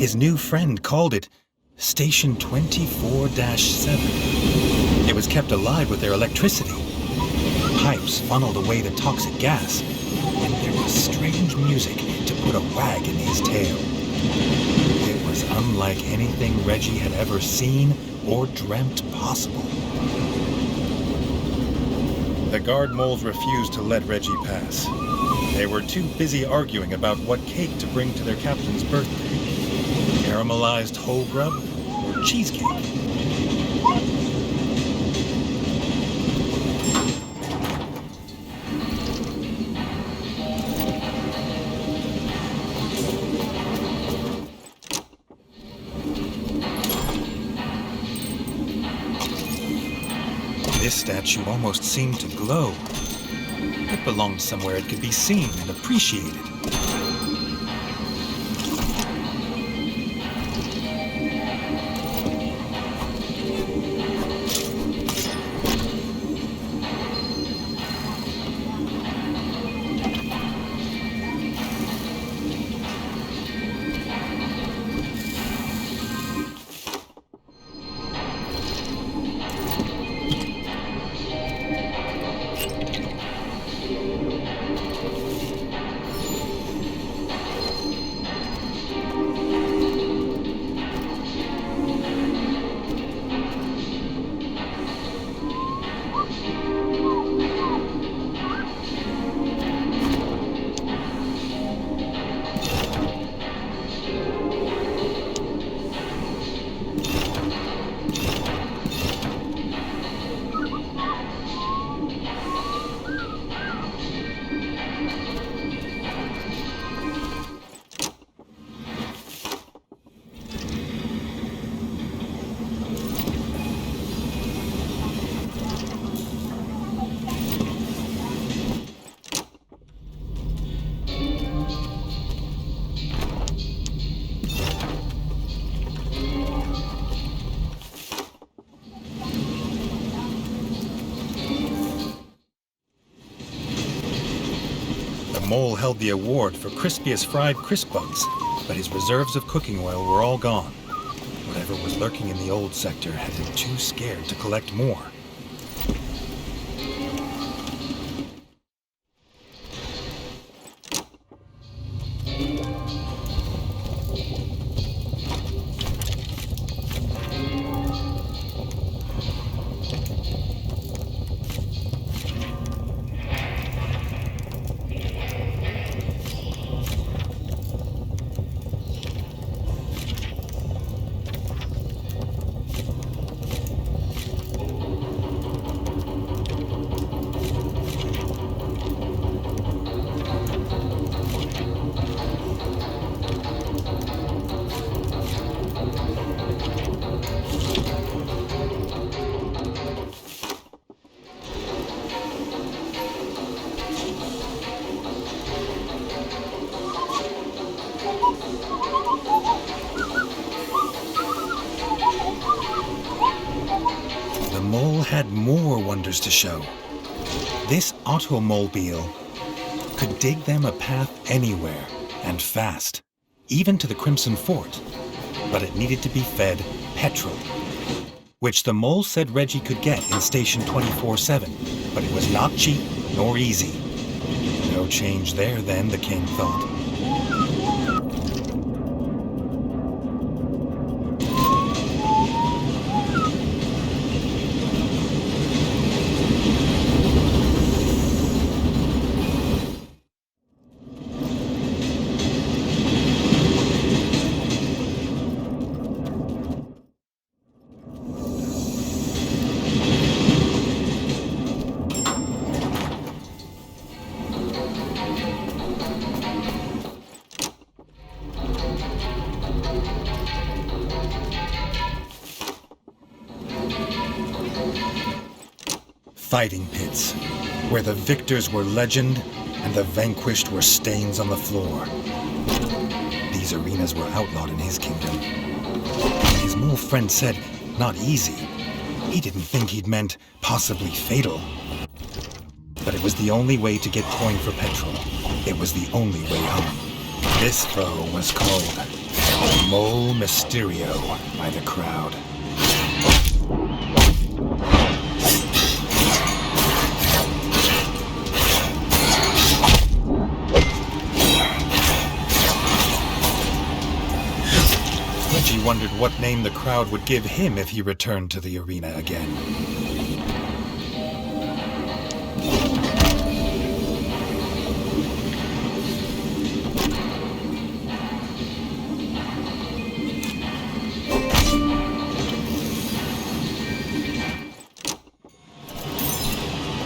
His new friend called it Station 24-7. It was kept alive with their electricity. Pipes funneled away the toxic gas, and there was strange music to put a wag in his tail. It was unlike anything Reggie had ever seen or dreamt possible. The guard moles refused to let Reggie pass. They were too busy arguing about what cake to bring to their captain's birthday. Caramelized whole grub or cheesecake? This statue almost seemed to glow. It belonged somewhere it could be seen and appreciated. The mole held the award for crispiest fried crisp bugs, but his reserves of cooking oil were all gone. Whatever was lurking in the old sector had him too scared to collect more. The mole had more wonders to show. This automobile could dig them a path anywhere, and fast, even to the Crimson Fort. But it needed to be fed petrol, which the mole said Reggie could get in Station 24-7, but it was not cheap nor easy. No change there then, the king thought. Fighting pits, where the victors were legend and the vanquished were stains on the floor. These arenas were outlawed in his kingdom. When his mole friend said, not easy, he didn't think he'd meant possibly fatal. But it was the only way to get coin for petrol. It was the only way home. This foe was called Mole Mysterio by the crowd. Reggie wondered what name the crowd would give him if he returned to the arena again.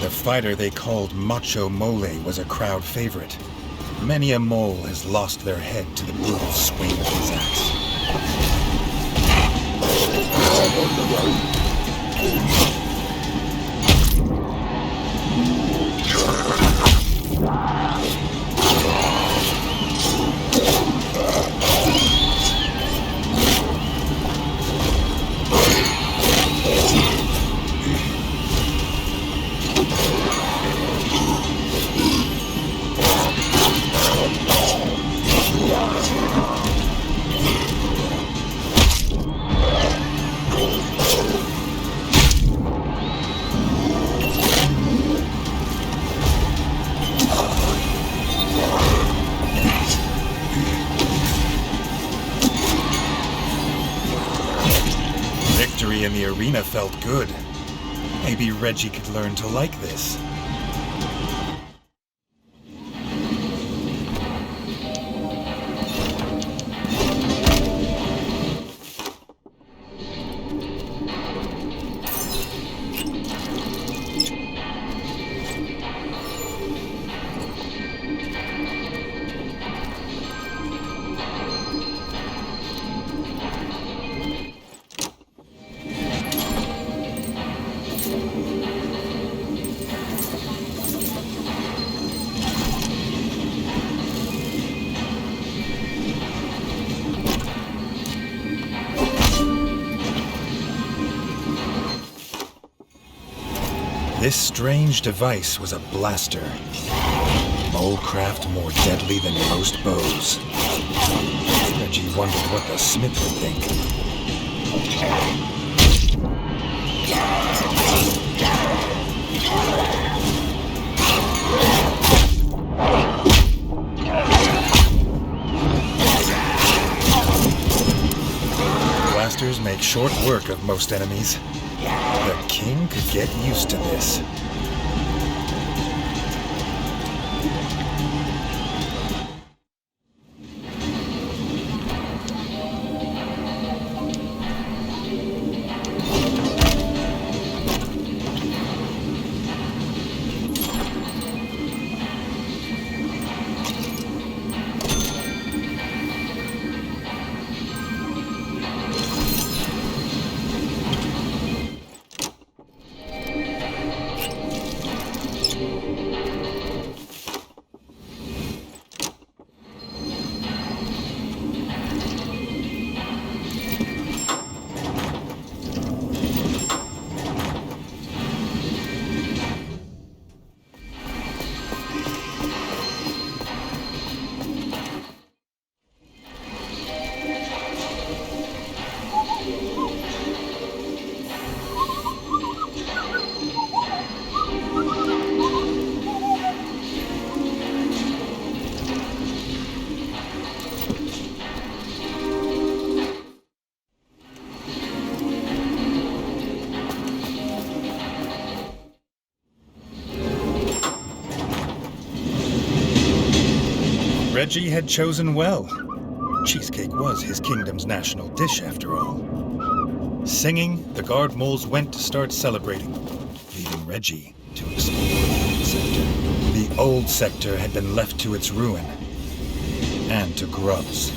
The fighter they called Macho Mole was a crowd favorite. Many a mole has lost their head to the brutal swing of his axe. Victory in the arena felt good. Maybe Reggie could learn to like this. This strange device was a blaster. Molecraft more deadly than most bows. Reggie wondered what the smith would think. Blasters make short work of most enemies. The king could get used to this. Reggie had chosen well. Cheesecake was his kingdom's national dish, after all. Singing, the guard moles went to start celebrating, leaving Reggie to explore the old sector. The old sector had been left to its ruin, and to grubs.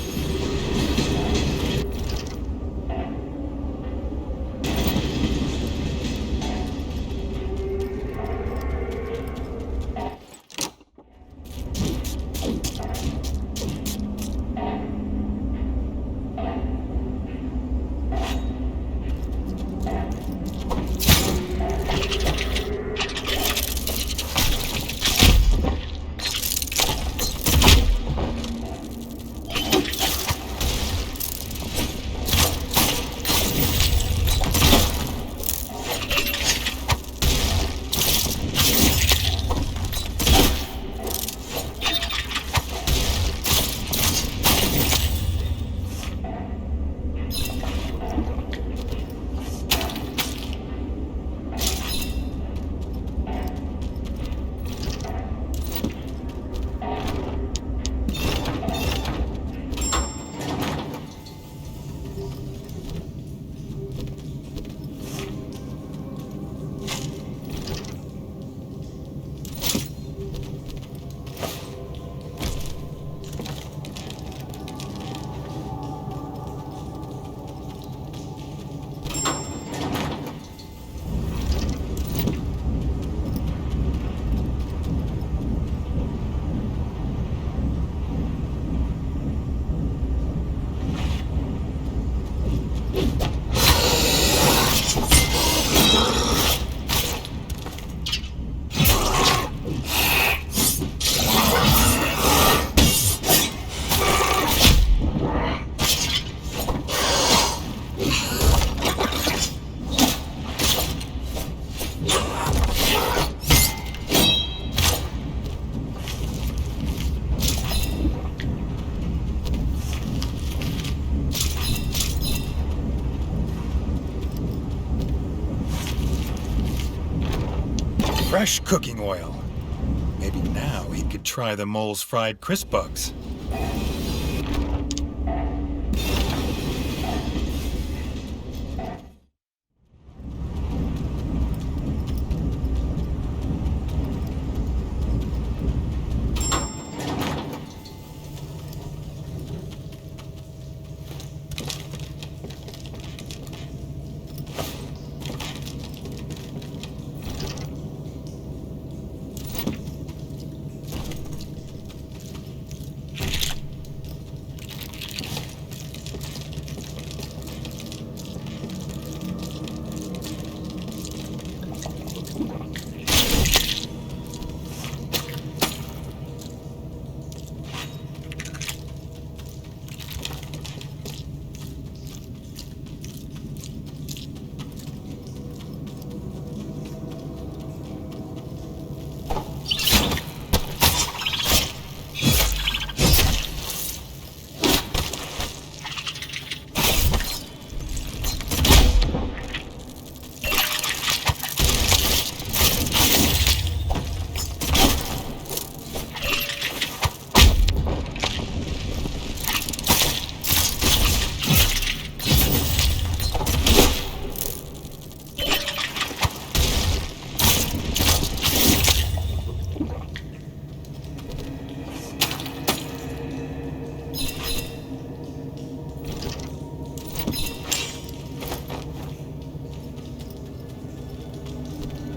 Fresh cooking oil. Maybe now he could try the mole's fried crisp bugs.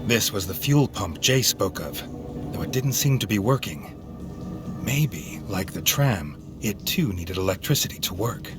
This was the fuel pump Jay spoke of, though it didn't seem to be working. Maybe, like the tram, it too needed electricity to work.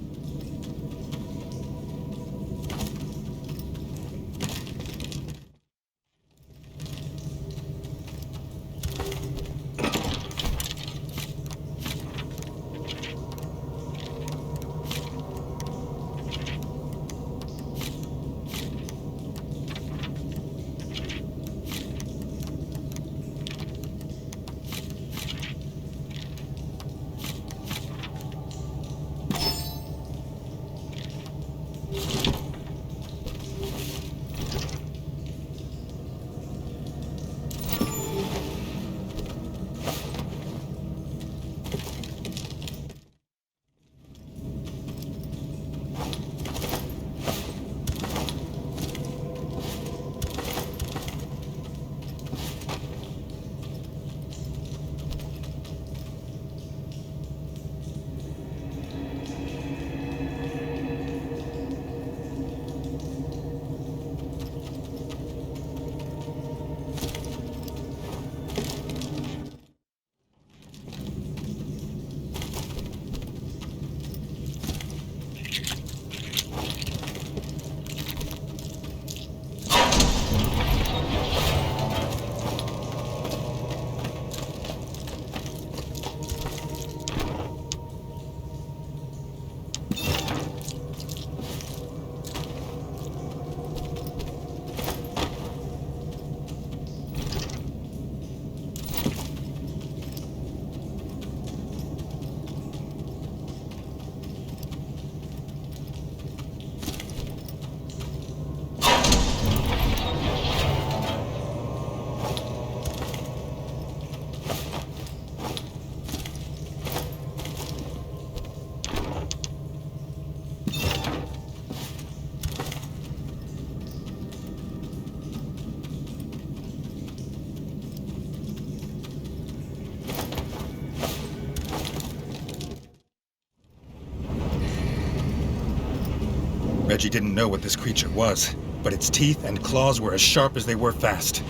Reggie didn't know what this creature was, but its teeth and claws were as sharp as they were fast.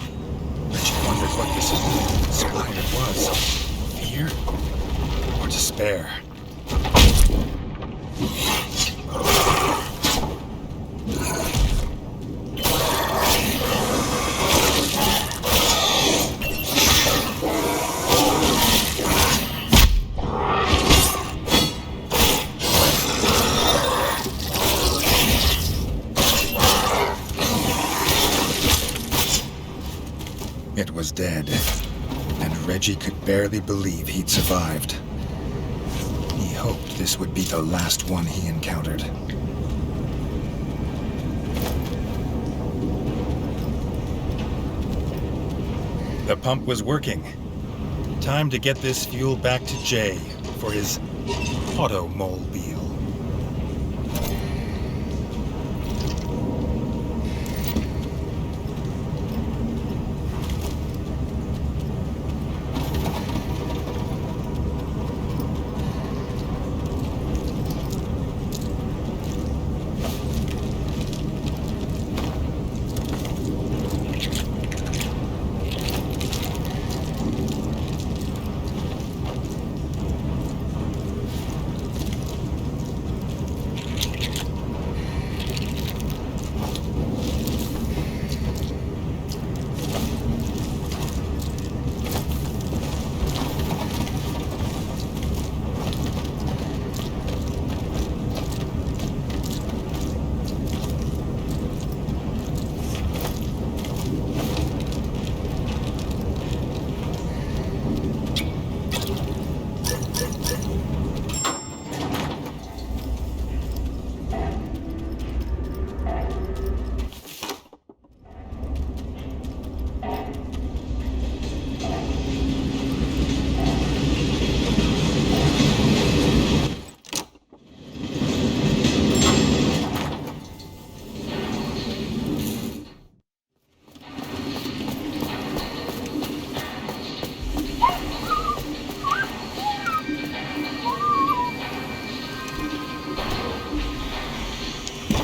Reggie wondered what this spider was. Fear or despair? It was dead, and Reggie could barely believe he'd survived. He hoped this would be the last one he encountered. The pump was working. Time to get this fuel back to Jay for his automobile.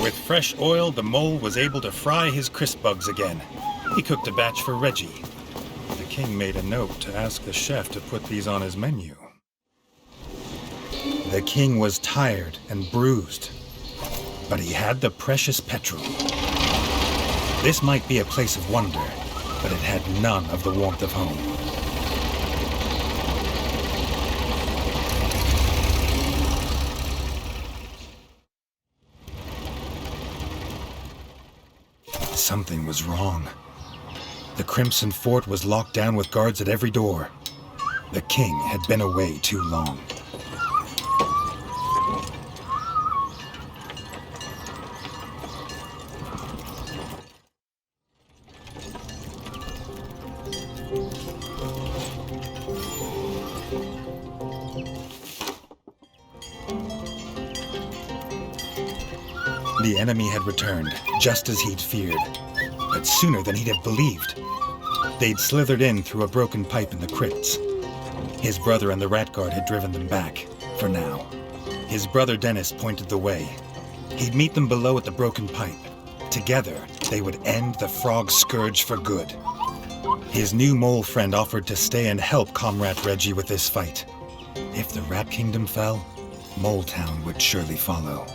With fresh oil, the mole was able to fry his crisp bugs again. He cooked a batch for Reggie. The king made a note to ask the chef to put these on his menu. The king was tired and bruised, but he had the precious petrol. This might be a place of wonder, but it had none of the warmth of home. Something was wrong. The Crimson Fort was locked down with guards at every door. The king had been away too long. The enemy had returned, just as he'd feared, but sooner than he'd have believed. They'd slithered in through a broken pipe in the crypts. His brother and the rat guard had driven them back, for now. His brother Dennis pointed the way. He'd meet them below at the broken pipe. Together, they would end the frog scourge for good. His new mole friend offered to stay and help Comrade Reggie with this fight. If the Rat Kingdom fell, Mole Town would surely follow.